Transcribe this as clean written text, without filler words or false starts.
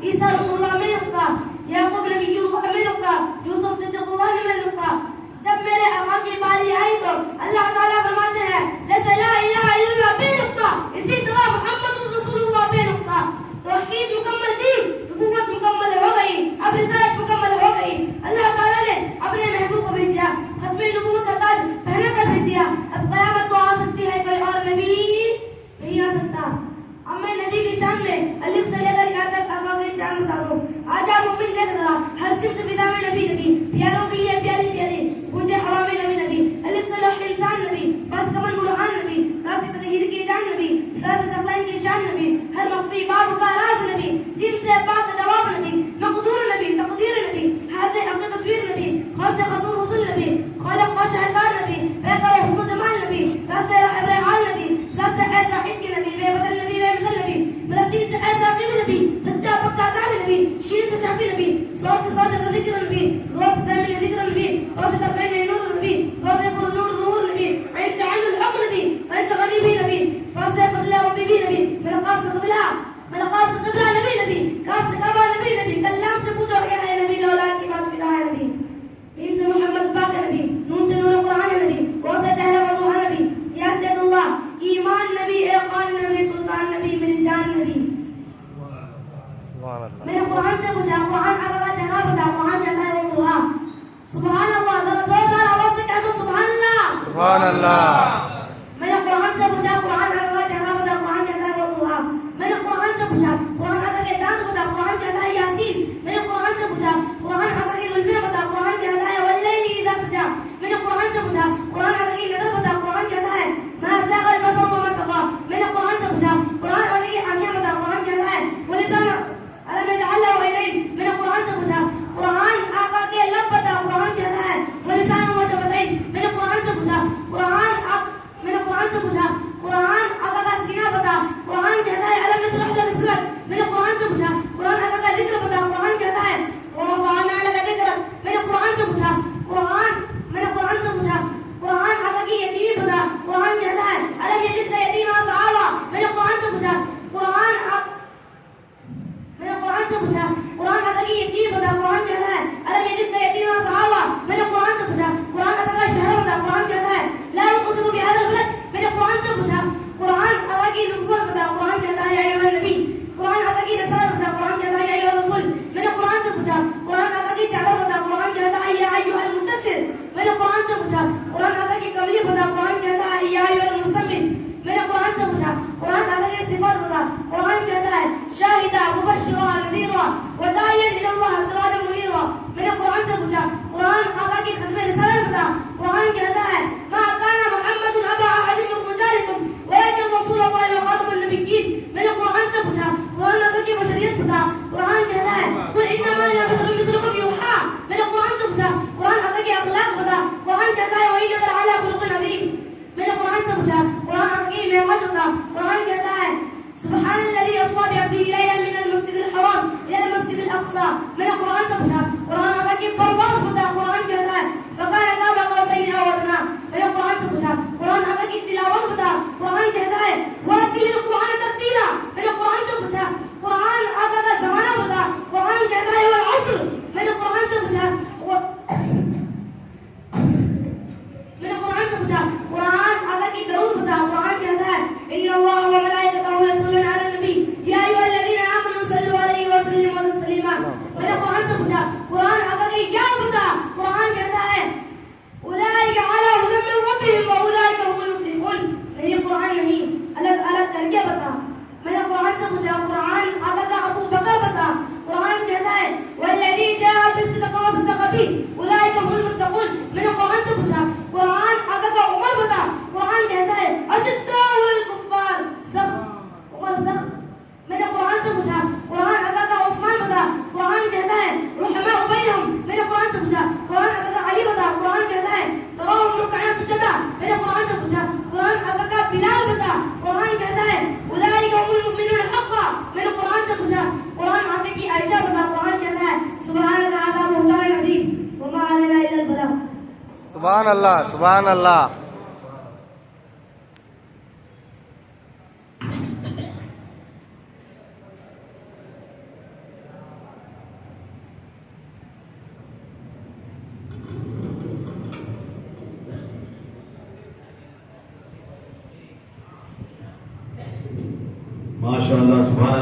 عیسیٰ رسول اللہ میں رکھا، یعقوب نبی اللہ میں رکھا، یوسف صدیق اللہ نے میں رکھا۔ جب میرے آقا کی باری آئی تو اللہ تعالیٰ فرماتے ہیں جیسے لا الہ الا اللہ بے نقطہ اسی طرح محمد رسول اللہ بے نقطہ۔ توحید مکمل تھی، نبوت مکمل ہو گئی، اب رسالت مکمل ہو گئی۔ اللہ تعالیٰ نے اپنے محبوب کو بھیج دیا، ختم نبوت کا تاج پہنا کر بھیج دیا۔ اب قیامت تو آ سکتی ہے، کوئی اور نبی نہیں آ سکتا۔ اب میں نبی کی شان میں الف سے لے کر یہاں تک آقا کی شان بتا دوں۔ آج آپ مومن دیکھ رہا ہر صفت فدا میں نبی نبی، پیاروں کے لیے پیاری پیاری، مجھے ہوا میں نبی نبی، الف سے لوح انسان نبی، بس کمن برہان نبی، داس تطہیر کی جان نبی، داس تقلین کی شان نبی، ہر مخفی باب کا راز نبی، جن سے پاک جواب نبی، مقدور نبی، تقدیر نبی، حاضر عبد تصویر نبی، خاص خطور رسول نبی، خالق و شہکار نبی، بے قرار حسن و جمال نبی، راز سے رحم حال نبی، ذات سے ایسا عید کی نبی، بے بدل نبی، بے بدل نبی، برسید سے ایسا قیب نبی، سچا پکا کامل نبی، شیر سے شافی نبی، صوت سے صادق ذکر نبی، غوث دامن ذکر نبی، غوث تفرین نور نبی، غوث پر نور ظہور نبی، عین سے عین الحق نبی، عین سے غنی بھی نبی، فاس سے فضل ربی بھی نبی، ملقاب سے قبلہ، ملقاب سے قبلہ نبی نبی، کاف سے کعبہ نبی نبی، کلام سے پوچھو کیا ہے نبی، لولاد کی بات فدا ہے نبی، ان سے محمد پاک نبی، نون سے نور قرآن نبی، وہ سے چہرہ وضوح نبی، یا سید اللہ، ایمان نبی، اقان نبی، سلطان نبی، میری جان نبی۔ میں نے قرآن سے پوچھا، قرآن آقا کا چہرہ بتا، قرآن کہتا ہے وہ دعا۔ سبحان اللہ، ذرا زوردار آواز سے کہہ دو سبحان اللہ، سبحان اللہ۔ میں نے قرآن سے پوچھا، قرآن آقا کا چہرہ بتا، قرآن کہتا ہے وہ دعا۔ میں نے قرآن سے پوچھا، قرآن آقا کے دانت بتا، قرآن کہتا ہے یاسین۔ میں نے قرآن سے پوچھا، قرآن آقا کی زلفیں بتا، قرآن کہتا ہے واللیل اذا سجا۔ میں نے قرآن سے پوچھا، قرآن آقا کی نظر بتا، قرآن کہتا ہے ما زاغ البصر وما طغى۔ میں نے قرآن سے پوچھا، قرآن آقا کی آنکھیں بتا، قرآن کہتا ہے ولسان الم يجعل له عينين۔ میں نے قرآن سے پوچھا، قرآن آقا کے لب بتا، قرآن کہتا ہے ولسان وشفتين۔ میں نے قرآن سے پوچھا، میں نے قرآن سے پوچھا، قرآن آقا کا سینہ بتا، قرآن کہتا ہے الم نشرح لك صدرك۔ میں نے قرآن سے پوچھا، قرآن آقا کا ذکر بتا، قرآن کہتا ہے ورفعنا لك ذكرك۔ میں نے قرآن سے پوچھا، میں نے قرآن سے پوچھا، قرآن آقا کی یتیمی بتا، قرآن کہتا ہے الم يجدك يتيما فآوى۔ میں نے قرآن سے پوچھا، میں نے قرآن سے پوچھا، قرآن آقا کی یتیمی بتا، قرآن کہتا ہے الم يجدك يتيما فآوى۔ میں نے قرآن سے پوچھا، قرآن آقا کا شہر بتا، قرآن کہتا ہے لا اقسم بهذا البلد۔ میں نے قرآن سے پوچھا، قرآن آقا کی نبوت بتا، قرآن کہتا ہے یا ایھا النبی۔ قرآن آقا کی رسالت بتا، قرآن کہتا ہے یا ایھا الرسول۔ میں نے قرآن سے پوچھا، قرآن آقا کی چادر بتا، قرآن کہتا ہے یا ایھا المدثر۔ میں نے قرآن سے پوچھا، قرآن آقا کی کملی بتا، قرآن کہتا ہے یا ایھا المزمل۔ میں نے قرآن سے پوچھا، قرآن آقا کی صفات بتا، قرآن کہتا ہے شاہدہ مبشرہ نذیرہ وداعیا الی اللہ سراجا منیرہ۔ میں نے قرآن سے پوچھا، قرآن آقا کی ختم رسالت بتا، قرآن کہتا ہے ما کان محمد ابا احد من رجالکم ولکن رسول اللہ وخاتم النبیین۔ میں نے قرآن سے پوچھا، قرآن آقا کی بشریت بتا، قرآن کہتا ہے قل انما انا بشر مثلکم یوحی۔ میں نے قرآن سے پوچھا، قرآن آقا کے اخلاق بتا، قرآن کہتا ہے وانک لعلی خلق عظیم۔ میں نے قرآن سے پوچھا، قرآن آقا کی معراج بتا، قرآن کہتا ہے سبحان الذي اسرى بعبده ليلا من المسجد الحرام الى المسجد الاقصى۔ میں نے قرآن سے پوچھا، قرآن آقا کی پرواز بتا، قرآن کہتا ہے فكان قاب قوسين او ادنى۔ میں نے قرآن سے پوچھا، قرآن آقا کی تلاوت بتا، قرآن کہتا ہے ورتل القرآن ترتیلا۔ میں نے قرآن سے پوچھا، قرآن آقا کا زمانہ بتا، قرآن کہتا ہے والعصر۔ میں نے قرآن سے پوچھا، قرآن آقا کی درود بتا، قرآن کہتا ہے ان اللہ وملائکتہ یصلون علی النبی یا ایھا الذین آمنوا صلوا علیہ وسلموا تسلیما۔ میں نے قرآن سے پوچھا، قرآن آقا کی یاد بتا، قرآن کہتا ہے اولئک علی ھدی من ربہم واولئک ھم المفلحون۔ نہیں قرآن نہیں، الگ الگ کر کے بتا۔ میں نے قرآن سے پوچھا، قرآن آقا کا ابو بکر بتا، قرآن کہتا ہے والذی جاء بالصدق وصدق بہ اولئک ھم المتقون۔ میں نے قرآن سے پوچھا، قرآن آقا کا عمر بتا، قرآن کہتا ہے اشداء علی الکفار سخت، عمر سخت۔ میں نے قرآن سے پوچھا، قرآن آقا کا عثمان بتا، قرآن کہتا ہے رحماء بینہم۔ میں نے قرآن سے پوچھا، قرآن آقا کا علی بتا، قرآن کہتا ہے تراہم رکعا سجدا۔ میں نے قرآن سے پوچھا، قرآن آقا کا بلال بتا، قرآن کہتا ہے اولئک ھم المؤمنون حقا۔ میں نے قرآن سے پوچھا، قرآن آقا کی عائشہ بتا، قرآن کہتا ہے سبحانک ھذا بہتان عظیم وما علینا الا البلاغ۔ سبحان اللہ، سبحان اللہ۔ ماشاء اللہ سبحان